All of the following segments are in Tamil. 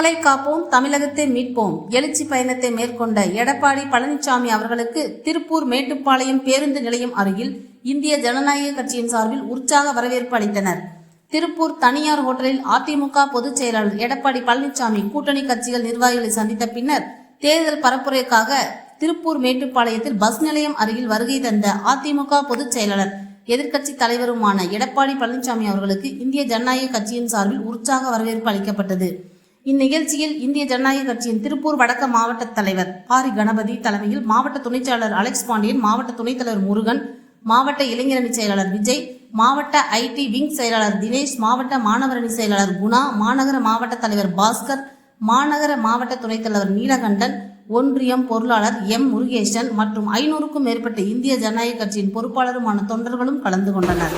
மக்களை காப்போம், தமிழகத்தை மீட்போம் எழுச்சி பயணத்தை மேற்கொண்ட எடப்பாடி பழனிசாமி அவர்களுக்கு திருப்பூர் மேட்டுப்பாளையம் பேருந்து நிலையம் அருகில் இந்திய ஜனநாயக கட்சியின் சார்பில் உற்சாக வரவேற்பு அளித்தனர். திருப்பூர் தனியார் ஹோட்டலில் அதிமுக பொதுச் செயலாளர் எடப்பாடி பழனிசாமி கூட்டணி கட்சிகள் நிர்வாகிகளை சந்தித்த பின்னர் தேர்தல் பரப்புரைக்காக திருப்பூர் மேட்டுப்பாளையத்தில் பஸ் நிலையம் அருகில் வருகை தந்த அதிமுக பொதுச் செயலாளர் எதிர்க்கட்சி தலைவருமான எடப்பாடி பழனிசாமி அவர்களுக்கு இந்திய ஜனநாயக கட்சியின் சார்பில் உற்சாக வரவேற்பு அளிக்கப்பட்டது. இந்நிகழ்ச்சியில் இந்திய ஜனநாயக கட்சியின் திருப்பூர் வடக்கு மாவட்ட தலைவர் ஆரி கணபதி தலைமையில் மாவட்ட துணைச் செயலாளர் அலெக்ஸ் பாண்டியன், மாவட்ட துணைத் தலைவர் முருகன், மாவட்ட இளைஞரணி செயலாளர் விஜய், மாவட்ட ஐடி விங் செயலாளர் தினேஷ், மாவட்ட மாணவரணி செயலாளர் குணா, மாநகர மாவட்ட தலைவர் பாஸ்கர், மாநகர மாவட்ட துணைத் தலைவர் நீலகண்டன், ஒன்றியம் பொருளாளர் எம் முருகேசன் மற்றும் 500க்கும் மேற்பட்ட இந்திய ஜனநாயக கட்சியின் பொறுப்பாளருமான தொண்டர்களும் கலந்து கொண்டனர்.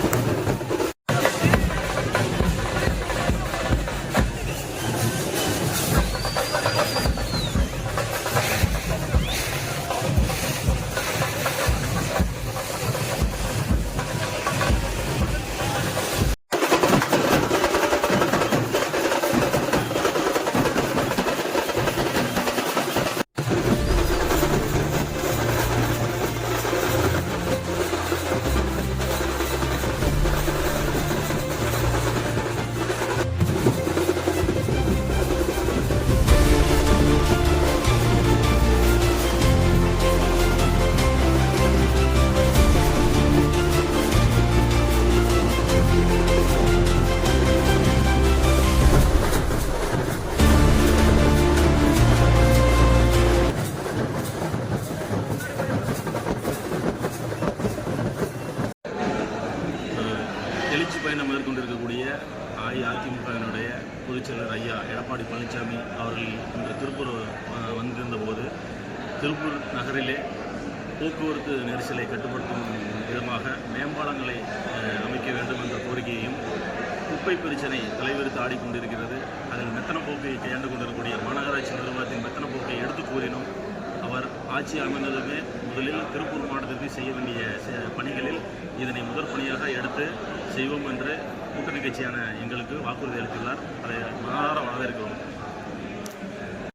எழுச்சி பயணம் மேற்கொண்டிருக்கக்கூடிய அஇஅதிமுகவினுடைய பொதுச்செயலர் ஐயா எடப்பாடி பழனிசாமி அவர்கள் இன்று திருப்பூர் வந்திருந்த போது திருப்பூர் நகரிலே போக்குவரத்து நெரிசலை கட்டுப்படுத்தும் விதமாக மேம்பாலங்களை அமைக்க வேண்டும் என்ற கோரிக்கையையும், குப்பை பிரச்சனை தலைவிரித்து ஆடிக்கொண்டிருக்கிறது, அதில் மெத்தன போக்கை கையாண்டு கொண்டிருக்கக்கூடிய மாநகராட்சி நிறுவனத்தின் மெத்தன போக்கை எடுத்து கூறினோம். அவர் ஆட்சி அமைந்ததுமே முதலில் திருப்பூர் மாவட்டத்திற்கு செய்ய வேண்டிய பணிகளில் இதனை முதற்பணியாக எடுத்து செய்வோம் என்று கூட்டணி கட்சியான எங்களுக்கு வாக்குறுதி அளித்துள்ளார். அதை மனதார வரவேற்கிறோம்.